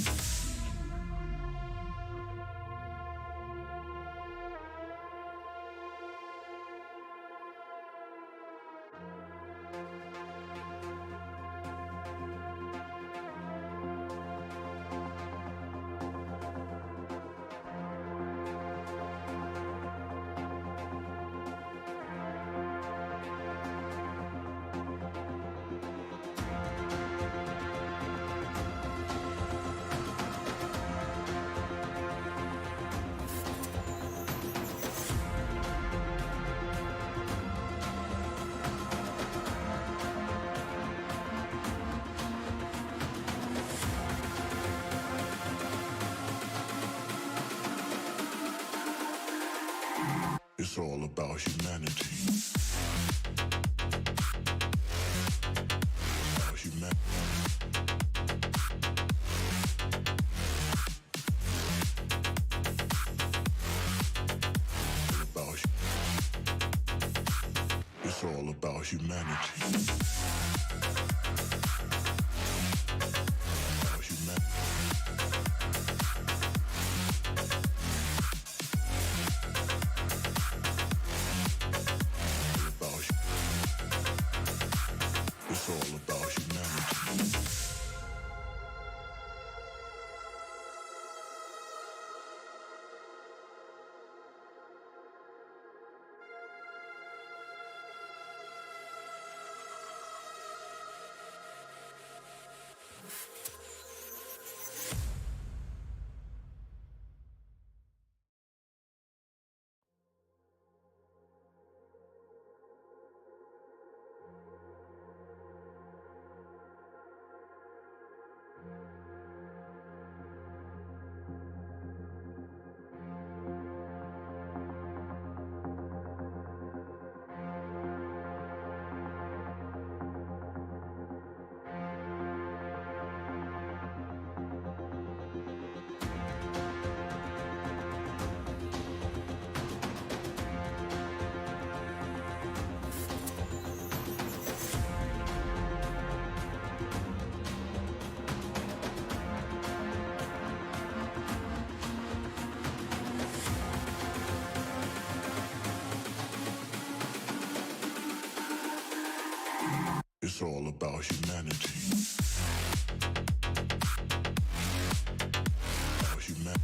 A: It's all about humanity. About humanity. It's all about humanity. About humanity. It's all about humanity. It's all about humanity. About humanity.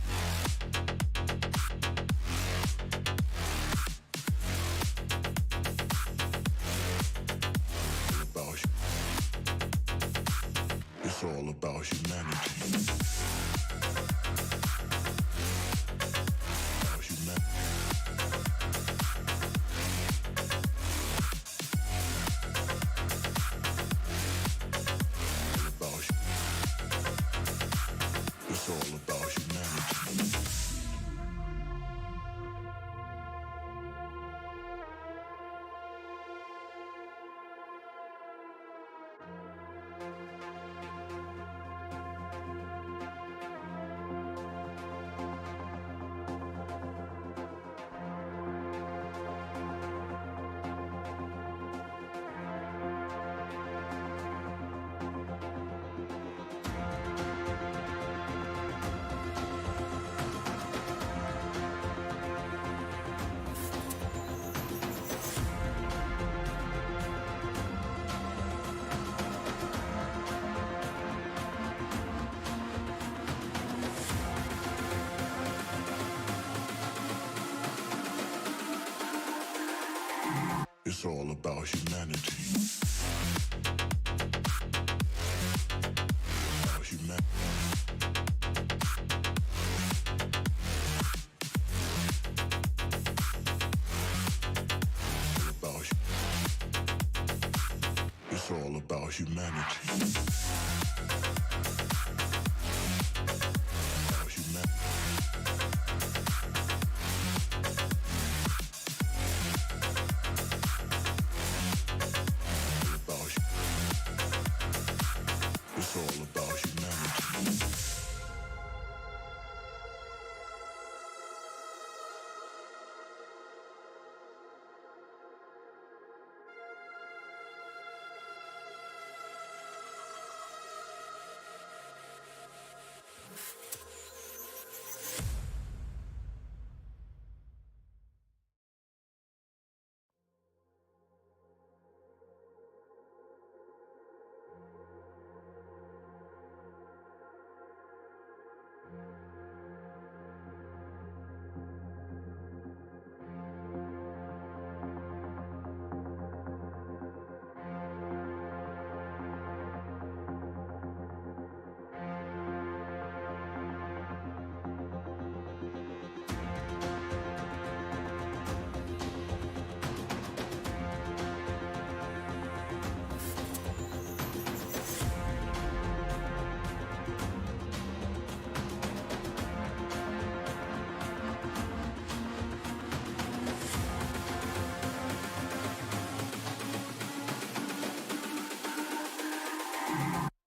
A: It's all about humanity. About humanity. It's all about humanity. It's all about humanity. About humanity. It's all about humanity. About humanity. It's all about humanity.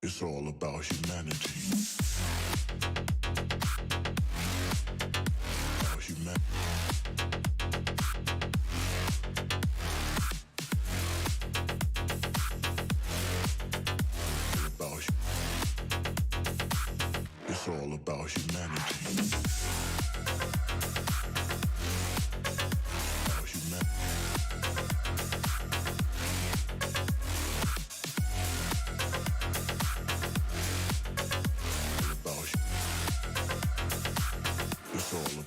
A: It's all about humanity. About humanity. It's all about humanity. About humanity. It's all